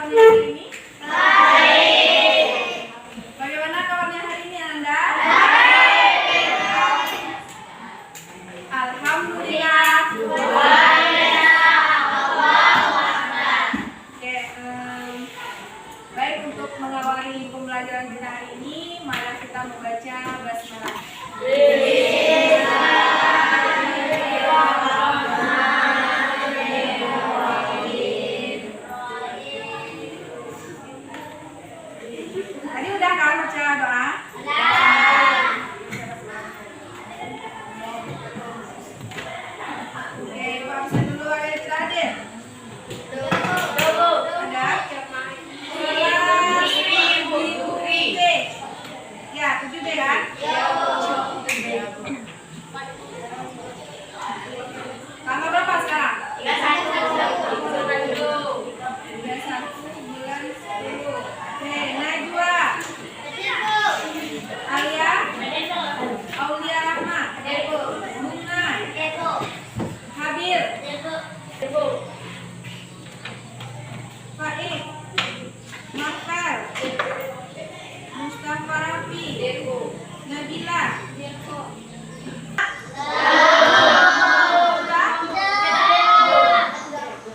kabarnya hari ini? Baik. Bagaimana kabarnya hari ini Anda? Baik. Alhamdulillah. Oke, baik, untuk mengawali pembelajaran kita hari ini, mari kita membaca basmalah. Tadi udah kan baca doa? Oke, Ibu absen dulu, ada yang tidak hadir? Ada? Ya, 7B kan? Tanggal berapa sekarang? 31 bulan 10. Oke, Najwa, Alia, Aulia Rahma, Bunga, Habil, Faik, Makar, Mustafa Rafi, Nabila.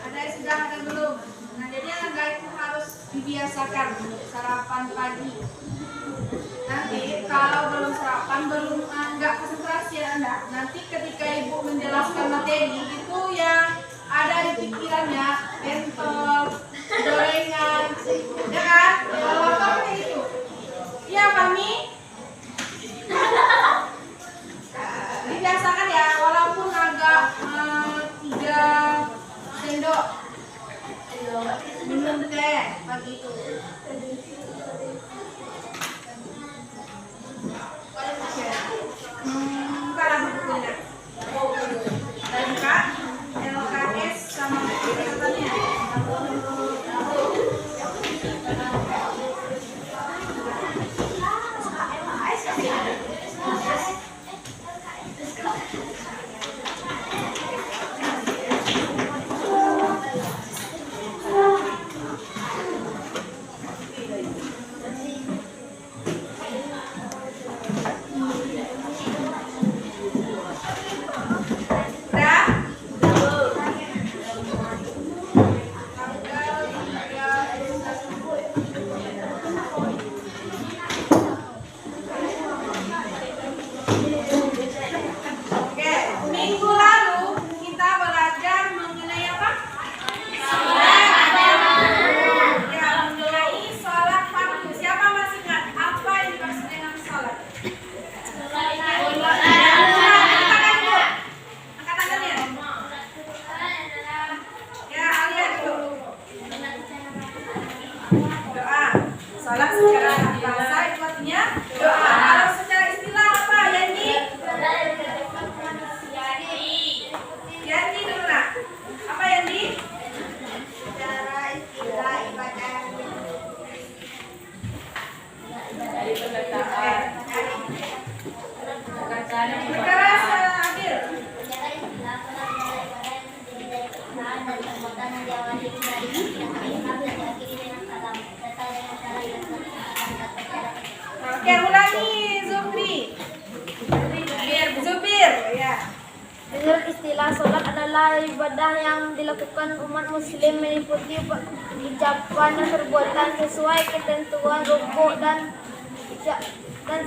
Ada yang sudah, ada belum? Nah, jadi Anda itu harus dibiasakan sarapan pagi. Nanti kalau belum sarapan, belum nggak konsentrasi Anda. Nanti ketika Ibu menjelaskan materi itu yang ada di pikirannya pentol, gorengan, ya kan? Kalau apa itu? Iya, Fahmi? Dibiasakan ya, walaupun agak 3 sendok minum teh pagi itu. Bukan bukunya. Lengkap, LKS sama catatannya. Salat secara bahasa itu artinya doa. Kalau secara istilah apa, Yanti? Yanti dulu nak. Apa Yanti? Secara istilah ibadah. Perkara adil. Oke, ulangi Zubir. Ya. Menurut istilah, sholat adalah ibadah yang dilakukan umat muslim meliputi ucapan dan perbuatan sesuai ketentuan rukuk dan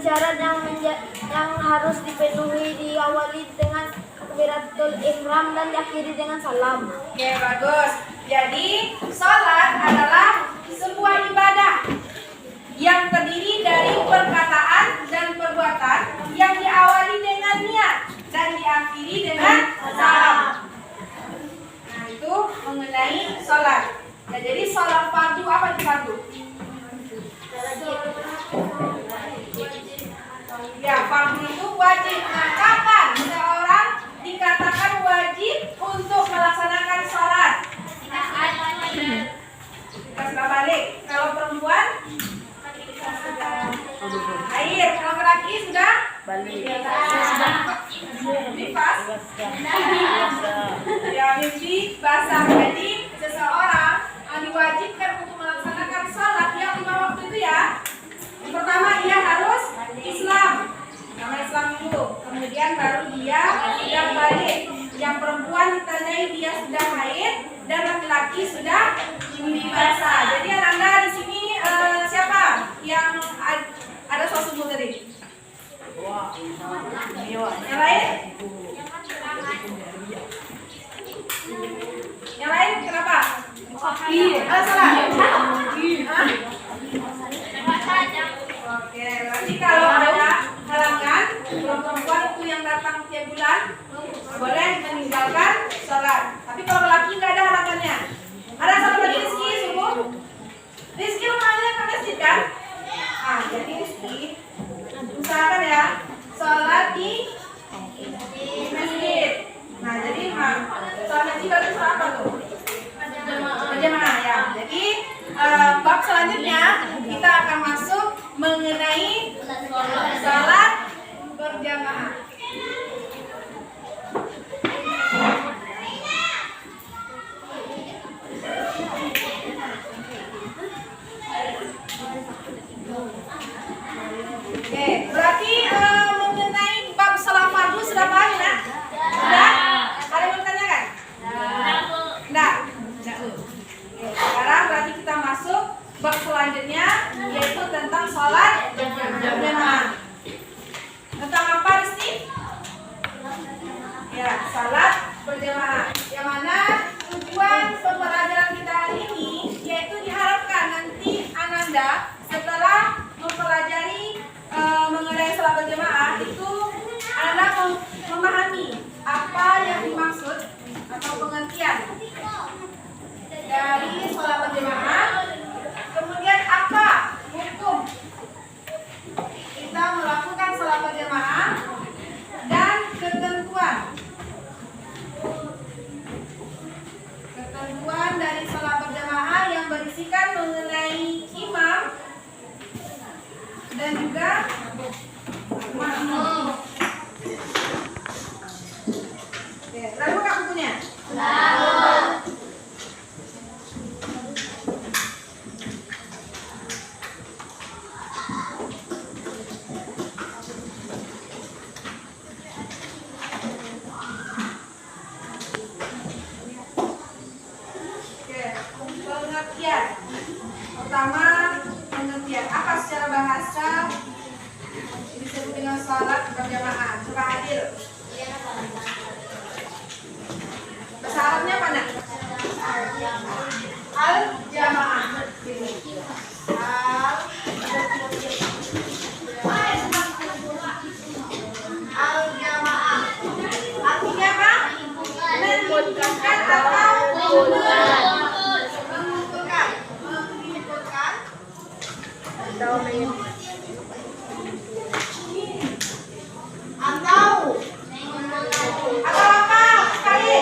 syarat yang harus dipenuhi, diawali dengan takbiratul ihram dan diakhiri dengan salam. Oke, bagus. Jadi, sholat adalah sebuah ibadah yang terdiri dari perkataan dan perbuatan yang diawali dengan niat dan diakhiri dengan salam. Nah, itu mengenai sholat. Ya, jadi sholat fardu, apa itu fardu? Ya, fardu itu wajib. Nah, kapan seorang dikatakan wajib untuk melaksanakan sholat? Kita sudah balik. Kalau perempuan air, kalau laki sudah balik. Nifas. Ya, mimpi basah. Jadi seseorang diwajibkan untuk melaksanakan kemudian baru dia sudah balik. Yang perempuan ditandai dia sudah haid dan laki-laki sudah mimpi basah. Jadi Ananda di sini siapa yang ada suatu tadi? Yang lain? Yang lain kenapa? Salah. Oke, berarti kalau ada halangan perempuan itu yang datang tiap bulan boleh meninggalkan sholat. Tapi kalau laki nggak ada halangannya. Ada satu lagi Rizky, sungguh. Rizky rumahnya ke masjid kan? Jadi Rizky usahakan ya sholat di masjid. Nah, jadi sholat masjid berarti sholat apa tuh? Berjamaah ya. Jadi bab selanjutnya kita akan masuk mengenai sholat berjamaah. Oke, berarti mengenai bab salat fardu sudah paham ya? Sudah? Ada yang mau ditanyakan? Enggak. Sekarang berarti kita masuk bab selanjutnya yaitu tentang sholat berjamaah. Tentang apa Rizky? Ya, sholat berjamaah. Yang mana tujuan pembelajaran kita hari ini yaitu diharapkan nanti Ananda setelah mempelajari mengenai sholat berjamaah itu Ananda memahami apa yang dimaksud atau pengertian dari sholat berjamaah, kemudian apa hukum kita melakukan sholat berjamaah dan ketentuan dari sholat berjamaah yang berisikan mengenai imam dan juga makmum. Oke, udah buka bukunya? Pengertian. Pertama, pengertian apa secara bahasa disebut dengan sholat berjamaah? Coba hadir. Bahasa Arabnya apa nak? Al-jamaah. Al-jamaah. Artinya apa? Mengumpulkan atau mengumpulkan. Atau apa sekali?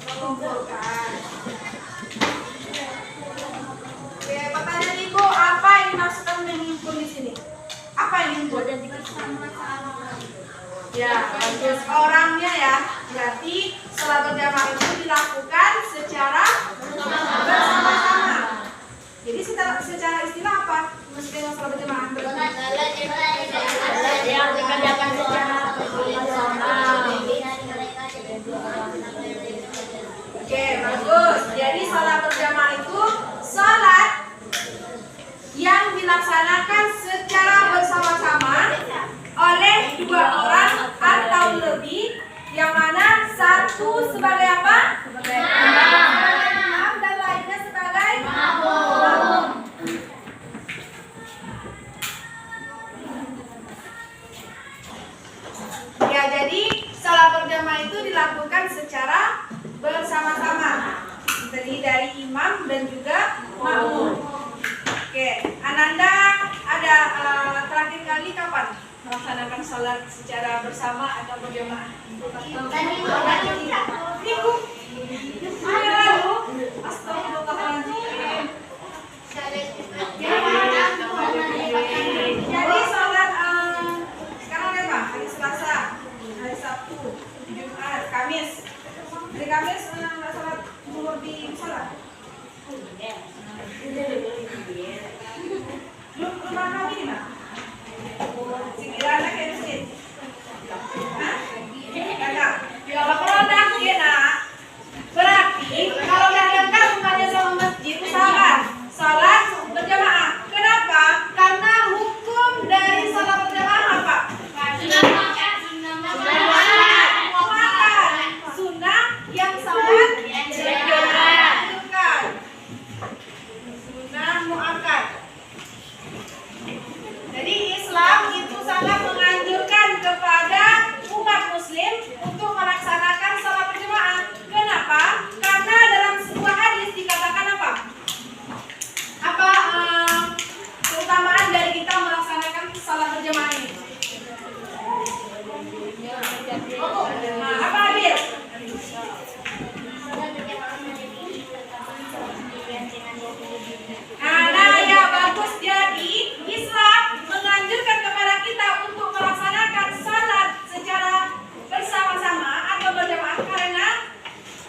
Mengumpulkan. Oke, pertanyaan ibu, apa yang dimaksudkan mengumpul di sini? Apa yang diumpul? Ya, bagus. Orangnya ya. Berarti sholat berjamaah itu dilakukan secara bersama-sama. Jadi secara istilah apa? Maksudnya sholat berjamaah yang dikerjakan secara bersama. Oke, bagus. Jadi sholat berjamaah itu sholat yang dilaksanakan secara bersama-sama oleh dua orang atau lebih, yang mana satu sebagai apa? Sebagai imam dan lainnya sebagai makmum. Ya, jadi sholat berjamaah itu dilakukan secara bersama-sama, terdiri dari imam dan juga makmum. Oke, Ananda ada terakhir kali kapan melaksanakan sholat secara bersama atau berjamaah? Minggu yang lalu. Astagfirullahaladzim. Jadi sholat sekarang apa? Hari Selasa, hari Sabtu, Jumat, Kamis. Hari Kamis nggak sholat zuhur di sholat. Rumah kami di mana? Singiran na kayo sin. Hah? Kakak, kalau produk ya nak. Berarti kalau yang dekat rumahnya sama masjid usahakan salat berjamaah. Kenapa? Karena hukum dari salat berjamaah apa? Sunnah yang sangat dianjurkan. Sunnah muakkad. Jadi Islam itu sangat menganjurkan kepada umat muslim untuk melaksanakan salat berjamaah. Kenapa? Karena dalam sebuah hadis dikatakan apa? Apa keutamaan dari kita melaksanakan salat berjamaah ini? Nah, apa Adil? Nah, ya bagus. Jadi Islam menganjurkan kepada kita untuk melaksanakan salat secara bersama-sama atau berjamaah karena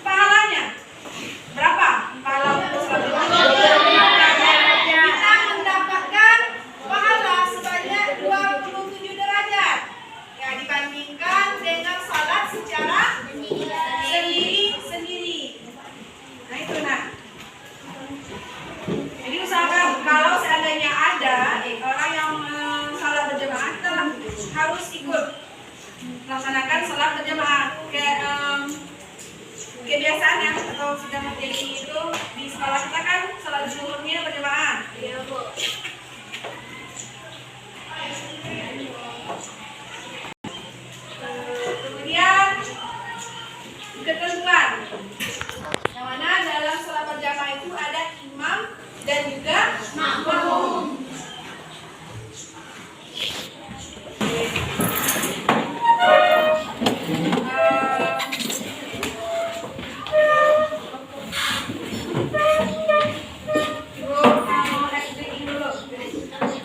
pahalanya berapa? Kalau kita mendapatkan pahala sebanyak 27 derajat. Ya, dibandingkan dengan salat secara sendiri-sendiri. Nah, itu nah. Jadi usahakan kalau seandainya ada orang yang salat berjamaah, kita harus ikut melaksanakan salat berjamaah. Kayak kebiasaan yang atau sudah menjadi itu di sekolah kita kan salat zuhurnya berjamaah. Iya, Bu. Kemudian ketentuan yang mana dalam salat berjamaah itu ada imam dan juga makmum.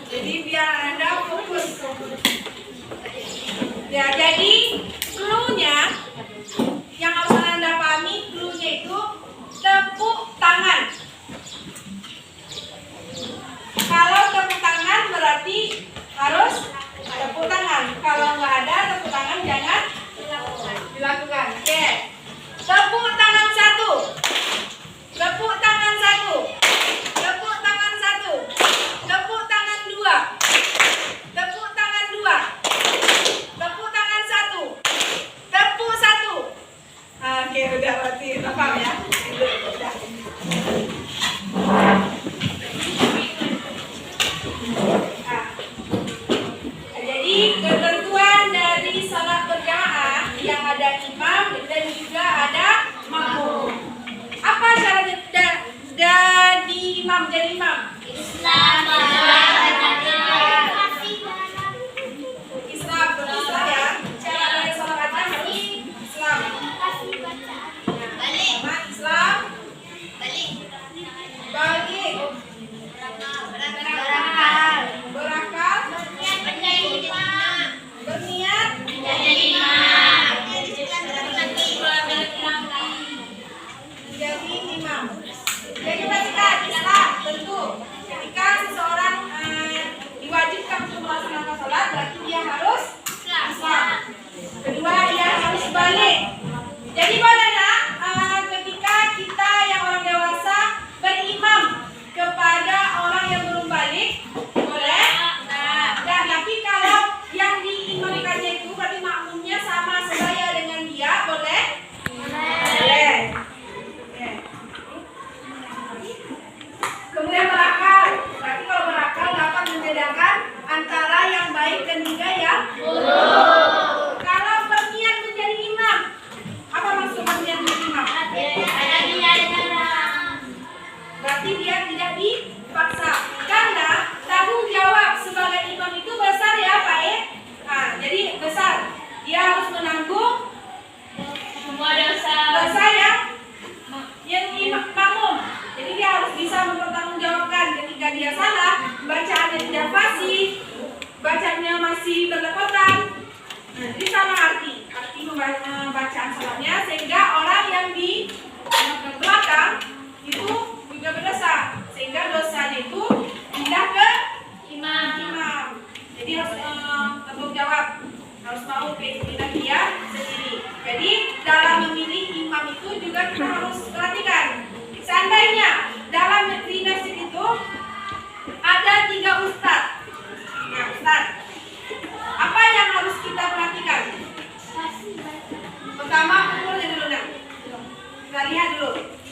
Jadi biar Anda fokus. Ya, jadi clue-nya yang harus Anda pahami, clue-nya itu tepuk tangan. Kalau tepuk tangan berarti harus tepuk tangan. Kalau nggak ada tepuk tangan jangan dilakukan. Oke. Tepuk tangan satu. Tepuk tangan satu. Tepuk tangan satu. Tepuk tangan dua. Tepuk tangan dua. Tepuk tangan satu. Tepuk satu. Oke, udah berarti paham ya. Udah. Jadi ketentuan dari salat berjamaah yang ada imam dan juga ada makmum. Apa syaratnya jadi imam? Islam ya. Cara dari salat aja harus Islam. Islam. Balik. Berakal. Berniat. Jadi imam. Jadi perhatikan Islam tentu ketika seseorang diwajibkan untuk melaksanakan salat berarti dia harus Islam. Kedua dia harus balik. Jadi bagaimana ketika kita yang orang dewasa berimam kepada orang yang belum balik boleh? Dan tapi kalau yang diimamkannya itu berarti makmumnya sama sebaya dengan dia boleh? Boleh. Kemudian berakal. Berarti kalau berakal dapat membedakan antara yang baik dan juga yang buruk. Kalau berniat menjadi imam, apa maksudnya?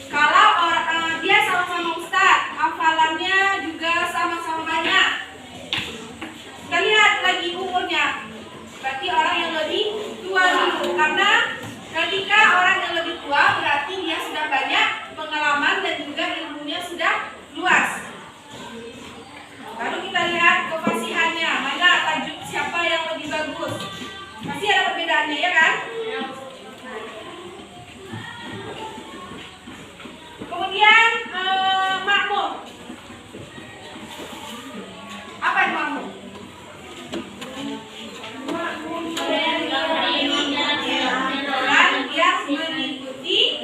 Kalau dia sama-sama ustaz, hafalannya juga sama-sama banyak. Kita lihat lagi umurnya. Berarti orang yang lebih tua dulu. Karena ketika orang yang lebih tua berarti dia sudah banyak pengalaman dan juga ilmunya sudah luas. Lalu kita lihat kefasihannya. Mana tajuk siapa yang lebih bagus? Pasti ada perbedaannya ya kan? Kemudian makmum. Apa itu makmum? Yang mengikuti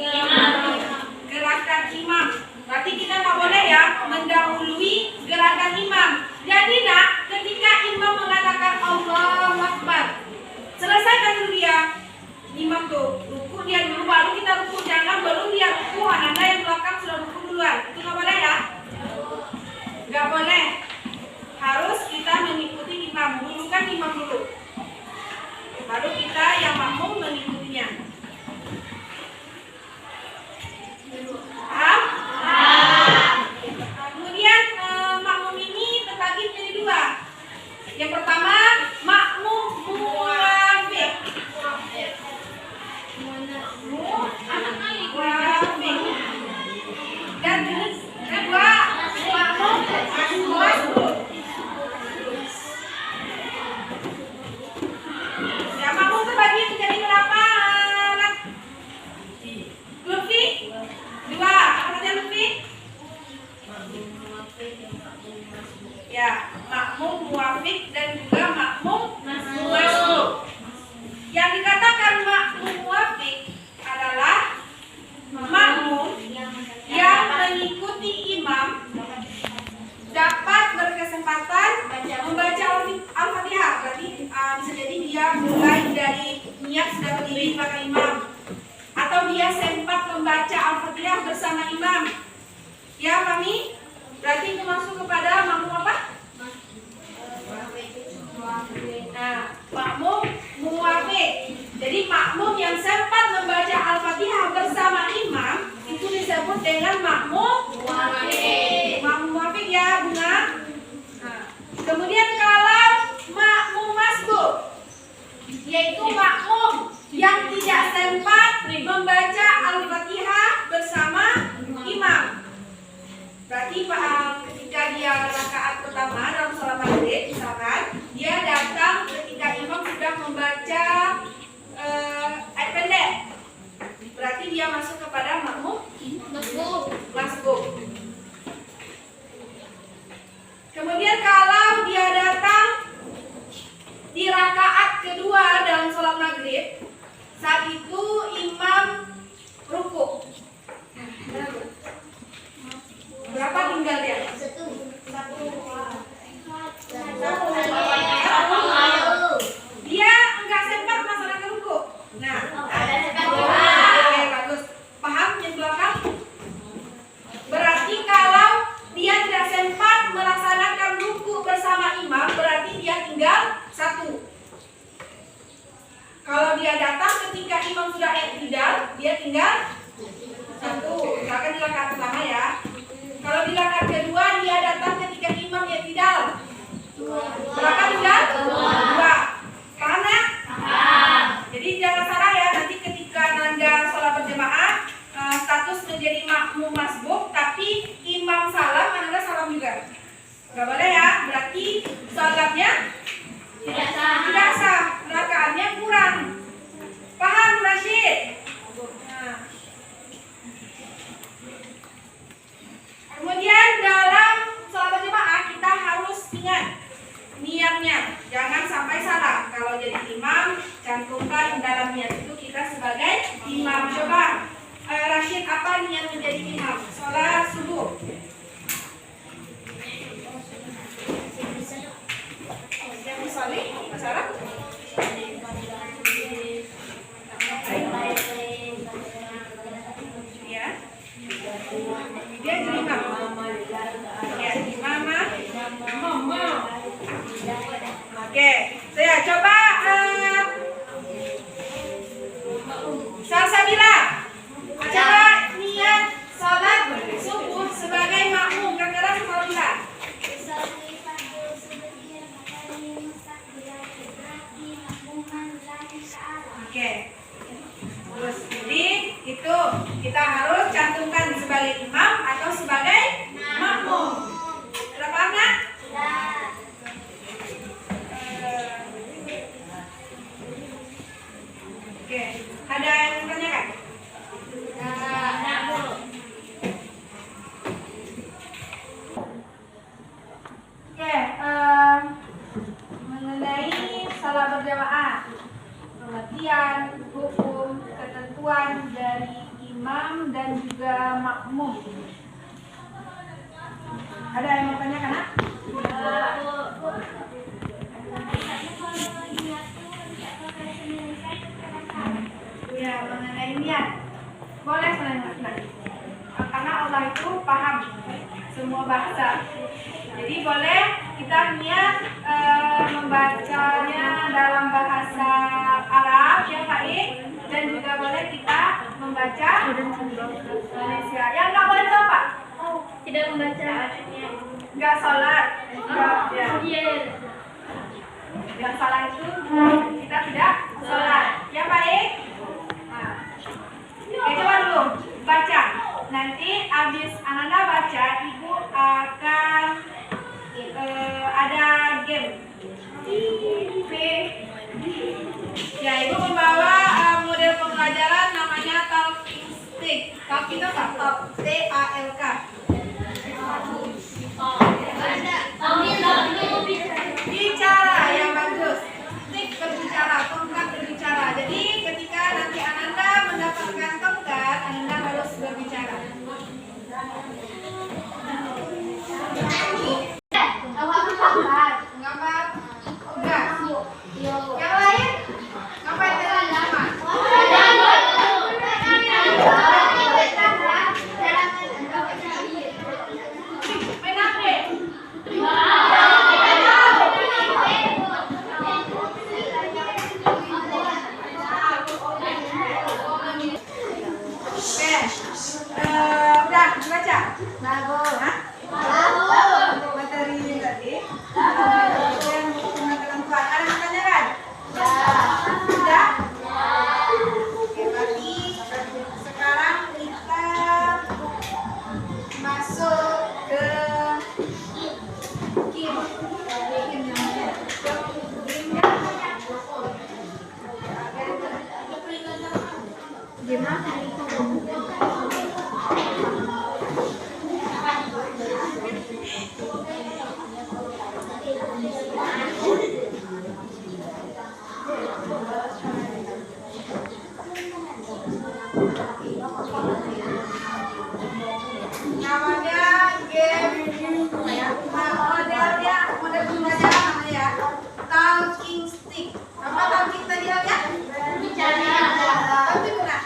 gerakan imam. Berarti kita tak boleh ya mendahului gerakan imam. Jadi nak, ketika imam mengatakan Allahu Akbar, selesaikan dulu dia. Imam tuh ruku dia dulu, baru kita ruku. Jangan belum dia ruku, anda yang belakang sudah ruku duluan. Itu nggak boleh ya? Nggak boleh. Harus kita mengikuti imam. Dulu kan imam dulu. Baru kita yang makmum mengikutinya. Paham? Kemudian makmum ini terbagi menjadi dua. Yang pertama makmum muwafiq. Dan jenis kedua makmum masbuk. Ya, makmum terbagi menjadi berapa? Lutfi? Dua. Apa saja Lutfi? Ya, makmum muwafiq dan juga makmum masbuk. Yang dikatakan makmum muwafiq adalah makmum yang mengikuti imam dapat berkesempatan membaca Al-Fatihah. Berarti bisa jadi dia mulai dari niat sudah berdiri belakang imam, atau dia sempat membaca Al-Fatihah bersama imam. Ya, Mami? Berarti itu masuk kepada makmum apa? Nah, makmum muwafiq. Jadi makmum yang sempat membaca Al-Fatihah bersama imam itu disebut dengan makmum muwafiq. Makmum muwafiq ya, Bunga. Nah, kemudian kalau makmum masbuk, yaitu makmum yang tidak sempat membaca Al-Fatihah bersama imam. Berarti ketika dia rakaat pertama dalam sholat maghrib misalkan, dia datang ketika imam sudah membaca ayat pendek. Berarti dia masuk kepada makmum masbuk. Kemudian kalau dia datang di rakaat kedua dalam sholat maghrib, saat itu imam ruku. Berapa tinggal dia? Satu. Dia enggak sempat melaksanakan ruku. Nah, oke, bagus. Paham yang belakang? Berarti kalau dia tidak sempat melaksanakan ruku bersama imam, berarti dia tinggal satu. Kalau dia datang ketika imam sudah i'tidal, dia tinggal satu. Misalkan di rakaat pertama ya. Kalau di rakaat kedua dia datang ketika imam i'tidal, berapa tinggal? Dua. Paham ya? Jadi jangan salah ya, nanti ketika Nanda sholat berjamaah status menjadi makmum masbuk, tapi imam salam, Nanda salam juga. Gak boleh ya, berarti sholatnya tidak sah, rakaatnya kurang. Paham Rashid? Nah. Kemudian dalam sholat berjamaah kita harus ingat niatnya, jangan sampai salah. Kalau jadi imam, cantumkan dalam niat itu kita sebagai imam. Coba Rashid, apa niat menjadi imam sholat subuh? Yang disalih, masalah? Ya, dia jadi imam. Ya, mama. Oke, saya coba Salsabila. Coba niat juga makmum. Ada yang mau tanya kan? Ya, mengenai niat. Boleh senang-senang. Karena Allah itu paham semua bahasa. Jadi boleh kita niat membacanya dalam bahasa Arab ya baik, dan juga boleh kita membaca Indonesia. Yang nggak boleh itu apa? Tidak membaca. Nggak sholat. Ya. Yang salah itu kita tidak sholat. Ya baik. Nah, coba dulu baca. Nanti habis Ananda baca, ibu akan ada game. Ya, ibu membawa model pembelajaran namanya talking stick. Talking itu apa? Talk, T-A-L-K. Bicara yang bagus. Stick berbicara, tongkat berbicara. Jadi ketika nanti Ananda mendapatkan tongkat, Ananda harus berbicara. Ngapa? Enggak. Yang lain? Ngapain dengan lama? Main HP. Oke. Udah baca? Hah? Materi tadi. Yang mengatakan Tuhan. Ada yang tanyakan? Sudah? Oke, berarti sekarang kita masuk ke game. Namanya game model pembelajaran namanya ya. Talking stick. Apa talking tadi ya? Bicara. Tapi benar.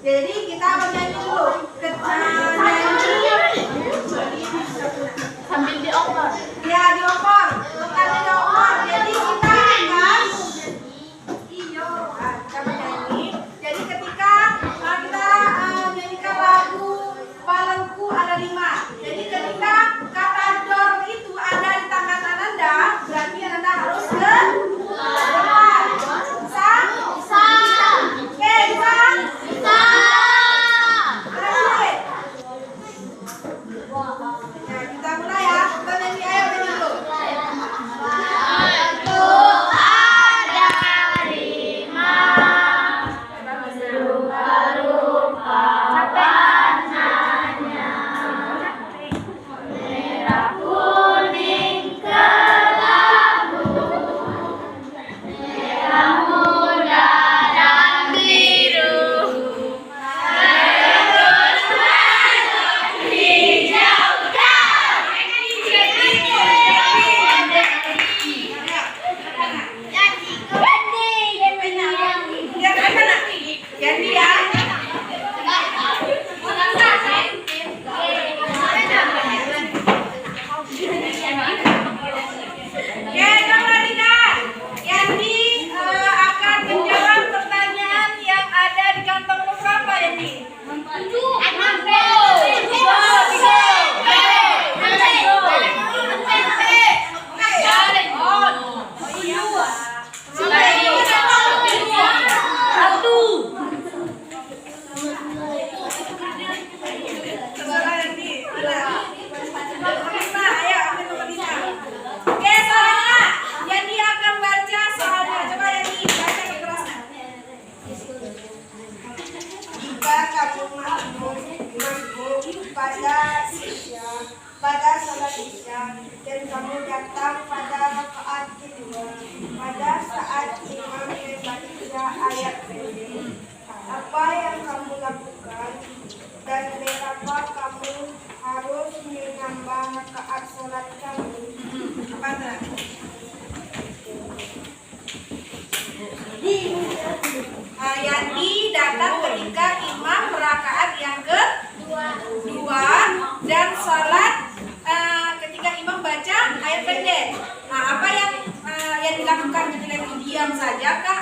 Jadi kita bernyanyi dulu. Nyanyi Sambil diopor. ya diopor, bukannya diopor. Jadi kita akan kita bernyanyi. Jadi ketika kita nyanyikan lagu Palengku ada 5. Jadi ketika kata dor itu ada di tangan Ananda, berarti Ananda harus ke depan. Bisa? Bisa. Oke, bisa? Bisa. Lanjut. Ya, kita mulai ya. Kita nyanyi, ayo nyanyi dulu. Jadi ya. Oke, coba lihat. Yandi akan menjawab pertanyaan yang ada di kantong berapa, Yandi? Oke, soalnya Yandi akan baca soalnya. Coba Yandi baca kekerasnya. Jika kamu makmum pada salat isya dan kamu datang pada rakaat kedua pada saat imam membaca ayat pendek, apa yang kamu lakukan dan berapa kamu harus menambah rakaat salat kamu? Apa itu? Yandi datang ketika imam rakaat yang kedua dan salat ketika imam baca ayat pendek. Nah, apa yang dilakukan ketika itu diam saja kah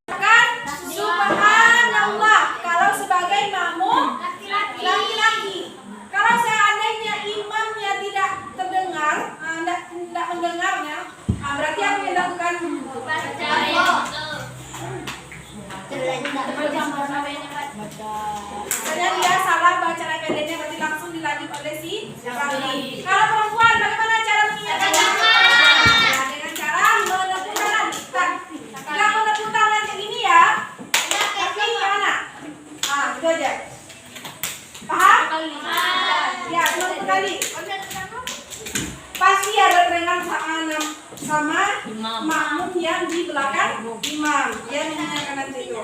Kan subhanallah kalau sebagai makmum laki-laki. Kalau seandainya imamnya tidak terdengar, tidak mendengarnya, berarti apa yang dilakukan? Misalnya dia salah baca ayat pendeknya, berarti langsung dilanjut oleh si Rafi. Kalau perempuan, bagaimana cara mengingatkannya? Dengan cara menepuk tangan. Tidak menepuk tangan kayak gini ya. Tapi gimana? Itu aja. Paham? Ya, menepuk kali. Pasti ada kerengan sama makmum yang di belakang imam. Dia mengingatkan nanti itu.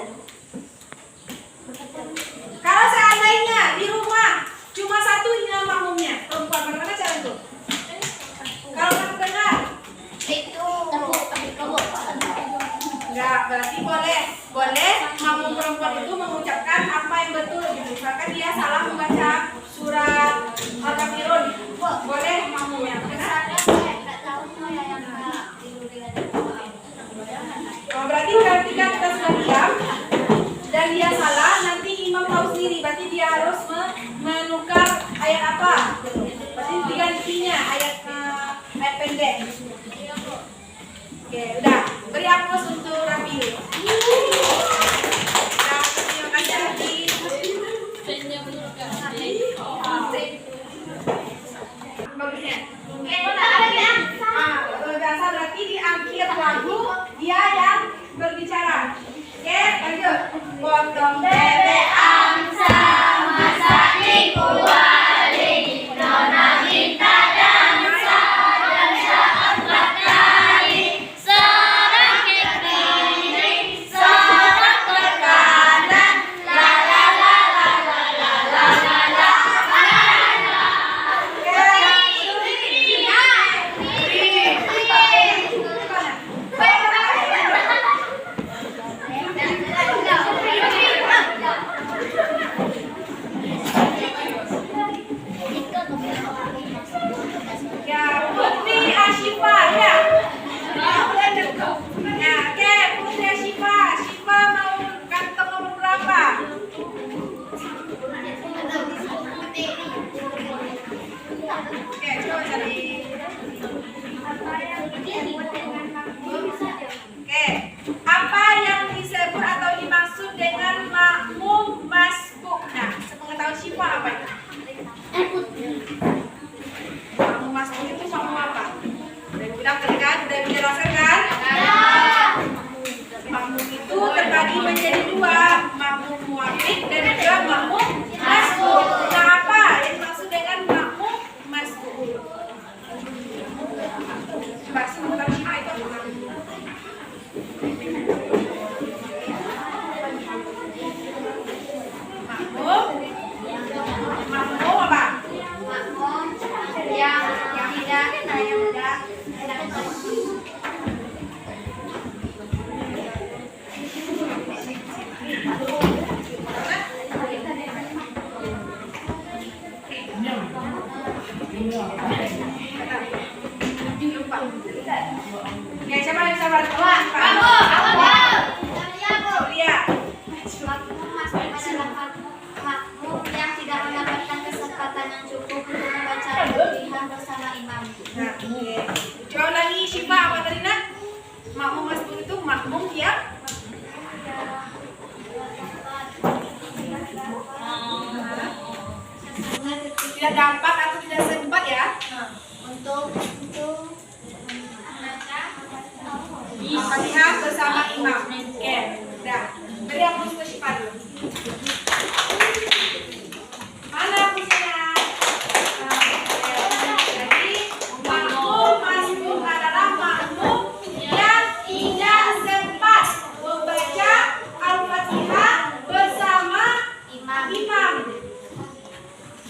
Kalau seandainya di rumah cuma satu imam makmumnya, perempuan, bagaimana cara itu? Kalau kamu dengar? Enggak, berarti boleh makmum perempuan itu mengucapkan apa yang betul gitu. Misalkan dia salah membaca surat Al-Kafirun, boleh makmumnya. Berarti ketika kita sudah diam dan dia salah, nanti imam tahu sendiri. Berarti dia harus menukar ayat apa? Berarti digantinya ayat pendek. Oke, udah. Beri aplaus untuk Rafi. Terima kasih Rafi. Bagusnya. Biasa berarti di akhir lagu dia yang berbicara. Oke, lanjut. Potong bebek angsa, masak kuali, nona minta dansa, dansa 4 kali, serang ke kiri, serang ke kanan, la la la la la la la la la. Apa yang disebut atau dimaksud dengan makmum masbuk? Nah, sepengetahuan Syifa apa itu? Makmum masbuk itu makmum apa? Udah bilang tadi kan? Udah dijelaskan kan? Makmum itu terbagi menjadi 2, makmum muwafiq dan juga makmum masbuk. Nah, apa yang dimaksud dengan makmum masbuk? Coba sepengetahuan Syifa itu apa? Makmum apa? Makmum yang tidak lupa. Ya, siapa yang bisa bantu? Makmum yang tidak mendapatkan kesempatan yang cukup untuk membaca Al-Fatihah bersama imam. Nah, coba lagi Syifa apa tadi nak? Makmum masbuk itu makmum yang tidak dapat atau tidak sempat ya untuk Al-Fatihah bersama imam. Oke, udah. Beri aplaus ke Syifa dulu. Mana aplausnya? Jadi makmum masbuk adalah makmum yang tidak sempat membaca Al-Fatihah bersama imam.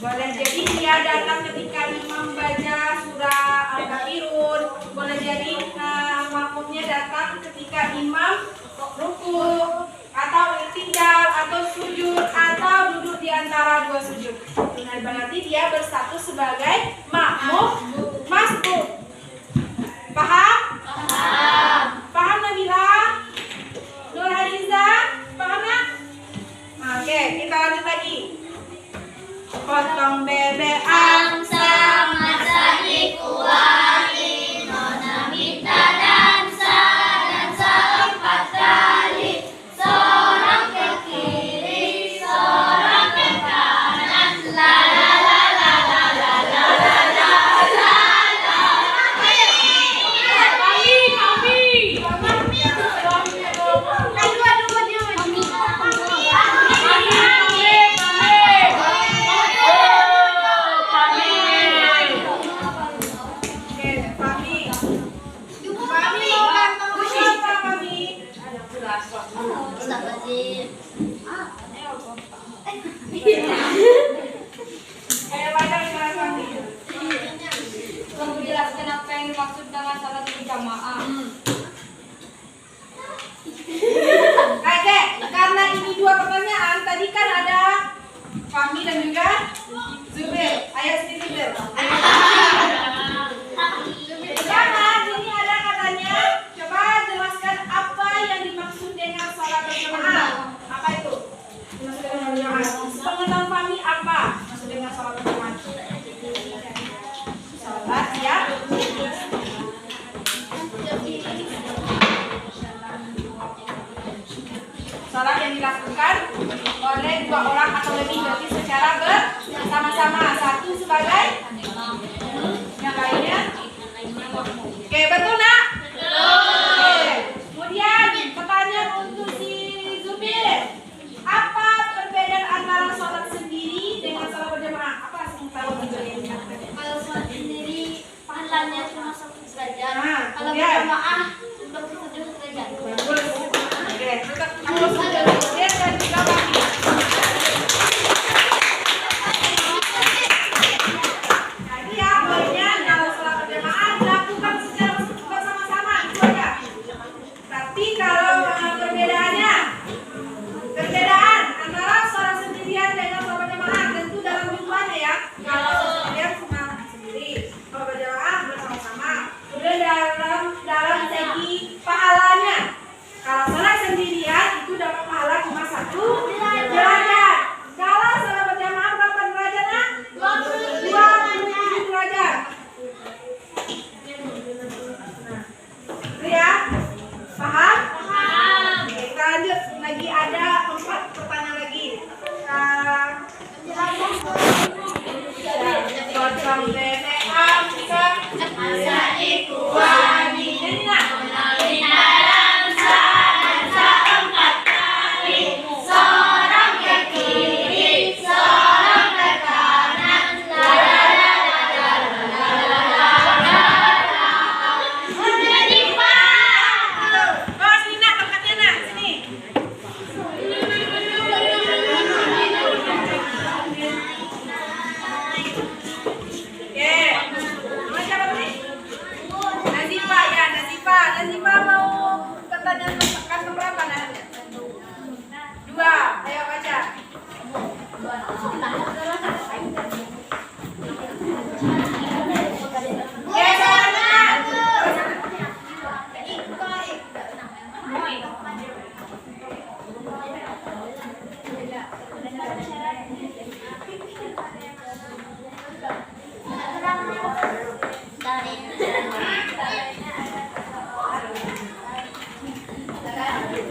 Boleh jadi dia datang ketika imam baca surah Al-Kafirun. Boleh jadi makmumnya datang ketika imam ruku atau i'tidal atau sujud atau duduk di antara 2 sujud. Nah, berarti dia berstatus sebagai makmum masbuk. Paham? Oke, kita lanjut lagi. Potong bebek angsa, masa dikuati, nona minta dansa, dansa 4 kali, seorang ke kiri, seorang ke kanan, la la la la la la la la la la. Menjelaskan apa yang dimaksud dengan salat berjamaah. Oke, karena ini 2 pertanyaan, tadi kan ada Fahmi dan juga Zubair. Ayo sedikit. Jangan, ini ada katanya, coba jelaskan apa yang dimaksud dengan salat berjamaah. Apa itu? Dimaksud dengan berjamaah. Pengetahuan Fahmi apa maksud dengan salat berjamaah? Salat ya. Salat yang dilakukan oleh 2 orang atau lebih, berarti secara bersama-sama. Satu sebagai yang lainnya. Oke, betul nak? Betul. Kemudian pertanyaan untuk si Zubir. Apa perbedaan antara salat sendiri dengan salat berjamaah? Apa sementara bedanya? Kalau sholat sendiri pahalanya cuma 1 derajat. Kalau kemudian? berjamaah 27 derajat. Bagus. Oke, tetap aku sudah Zubir dan juga Fahmi. Jadi ya, poinnya kalau salat berjamaah dilakukan secara bersama-sama, itu aja. Tapi kalau perbedaannya, perbedaan antara sholat sendirian dengan sholat berjamaah tentu dalam jumlahnya ya. Kalau sholat sendirian cuma sendiri, kalau berjamaah bersama-sama. Kemudian dalam segi pahalanya, kalau sholat sendirian itu dapat pahala cuma 1 derajat. Kalau sholat berjamaah berapa derajatnya? 27 derajat. Itu ya, paham? Oke, kita lanjut. Lagi ada 4 pertanyaan lagi. Potong bebek angsa, masa dikuati, jadi nak. Seorang ke kiri, seorang ke kanan, la la la la la la la la la. Udah dipak. Oh, sini nak, tempatnya nak, sini. Oke, nama siapa tadi? Nazifa ya, Nazifa. Nazifa mau pertanyaan kan berapa nak? 2, ayo baca. Oke, selanjutnya.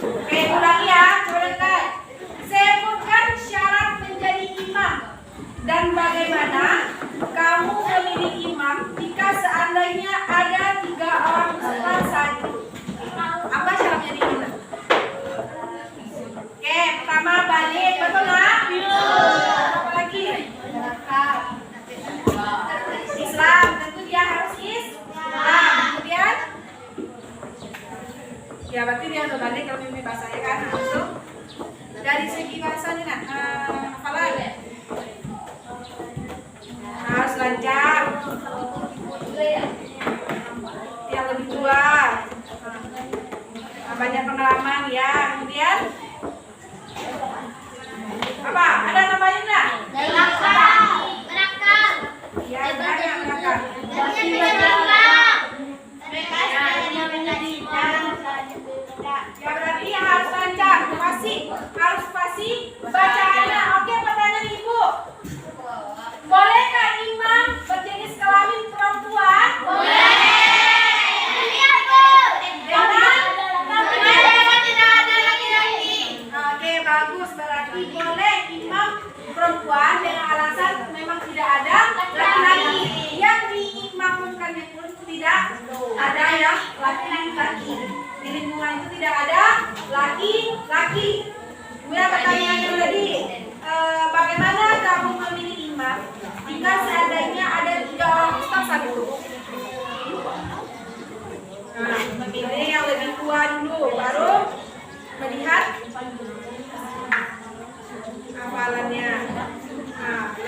Oke, ulangi ya, coba dengar. Sebutkan syarat menjadi imam dan bagaimana kamu memilih imam jika seandainya ada 3 orang peserta saat itu. Apa syarat menjadi imam? Oke, pertama balik, betul nggak? Apa lagi? Islam, tentu dia harus Islam. Kemudian? Ya, berarti dia udah balik kalau ini bahasanya kan langsung. Dari segi bahasanya nak, hafalan harus lancar, yang lebih tua, banyak pengalaman ya. Kemudian apa? Ada namanya enggak? Ya, banyak berakal. Ya berarti harus lancar, fasih, harus fasih baca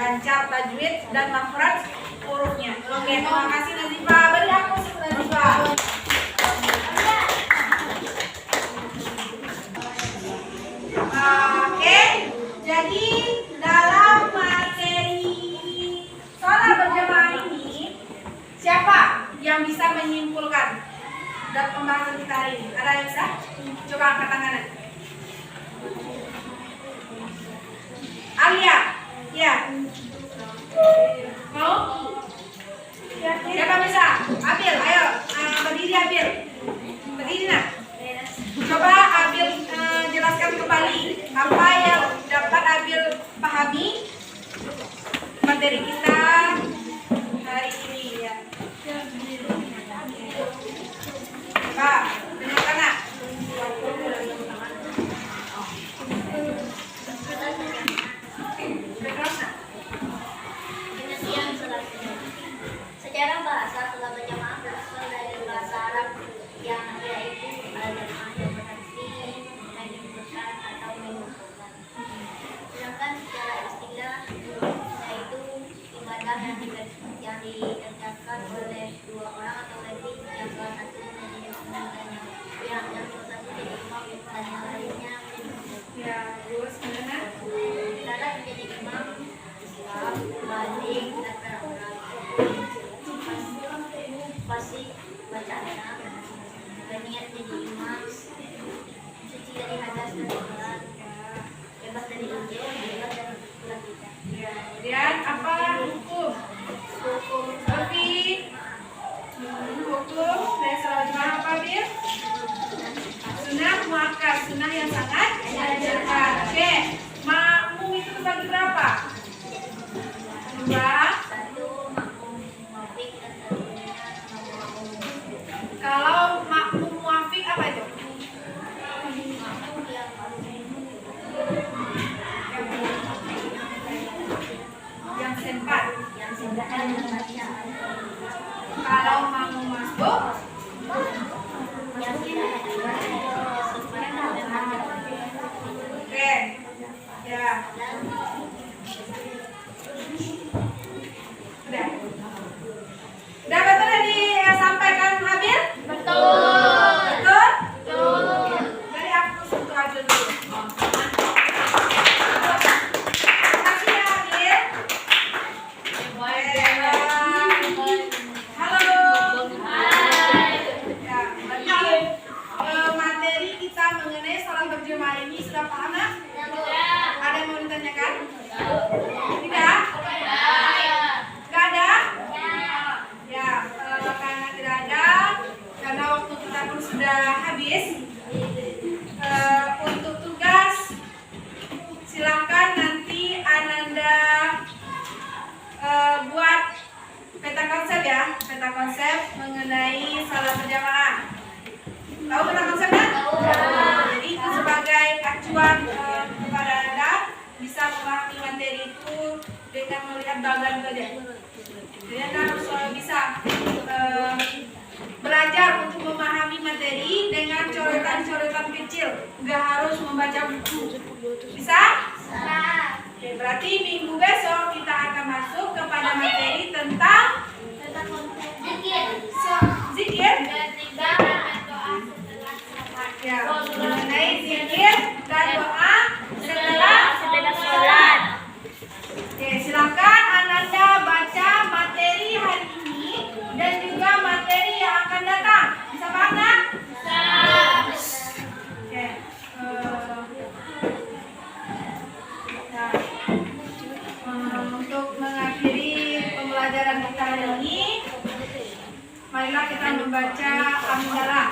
lancar tajwid dan makhraj hurufnya. Oke, terima kasih Nazifa. Beri aku Nazifa. Oke, jadi dalam materi sholat berjamaah ini, siapa yang bisa menyimpulkan dan pembahasan kita hari ini? Ada yang bisa? Coba angkat tangan. Alia, ya. Mau? Siapa bisa? Abil, ayo. Berdiri Abil. Berdiri nak. Coba Abil jelaskan kembali apa yang dapat Abil pahami materi kita hari ini ya. Coba dengarkan nak. Secara bahasa sholat berjamaah berasal dari bahasa Arab yang yaitu al-jamaah yang berarti menyimpulkan atau mengumpulkan. Sedangkan secara istilah yaitu ibadah yang dikerjakan oleh dua orang atau lebih, yang salah satu menjadi imam dan yang salah satu menjadi imam dan yang lainnya Ya, terus gimana? dalam menjadi imam Islam, balik dan berakal. Pasti bacaannya berniat jadi imam, suci dari hadas dan sholat, bebas dari dosa, bebas dari pulang kita. Ya, kemudian apa hukum? Hukum tapi hukum dari sholat jamaah apa Bil? Sunnah muakkad, sunnah yang sangat dianjurkan. Oke, makmum itu terbagi berapa? 2. Satu makmum muafik dan satunya makmum Kalau makmum muafik apa itu? makmum Yang sempat. yang sedang bacaan, Kalau makmum masbuk, yang tidak oke. Ya, udah. Udah betul yang disampaikan Abil? betul. Betul? Betul. Dari aku sentuh aja dulu. Makasih ya Abil. Halo. Ya, berarti materi kita mengenai sholat berjamaah ini sudah paham nak? Ada yang mau ditanyakan? Tidak? Gak ada? Ya, karena tidak ada, karena waktu kita pun sudah habis. Untuk tugas, silakan nanti Ananda buat peta konsep ya, peta konsep mengenai salat berjamaah. Tahu peta konsepnya? Jadi itu sebagai acuan kepada Anda bisa memahami materi itu dengan melihat bagan saja. Jadi Anda harus bisa belajar untuk memahami materi dengan coretan-coretan kecil, nggak harus membaca buku. Bisa? Oke, berarti minggu besok kita akan masuk kepada materi tentang zikir. Ya, mengenai zikir dan doa setelah sholat. Oke, silakan Ananda baca materi hari ini dan juga materi yang akan datang. Bisa paham nggak? Oke. Untuk mengakhiri pembelajaran kita hari ini, marilah kita membaca hamdalah.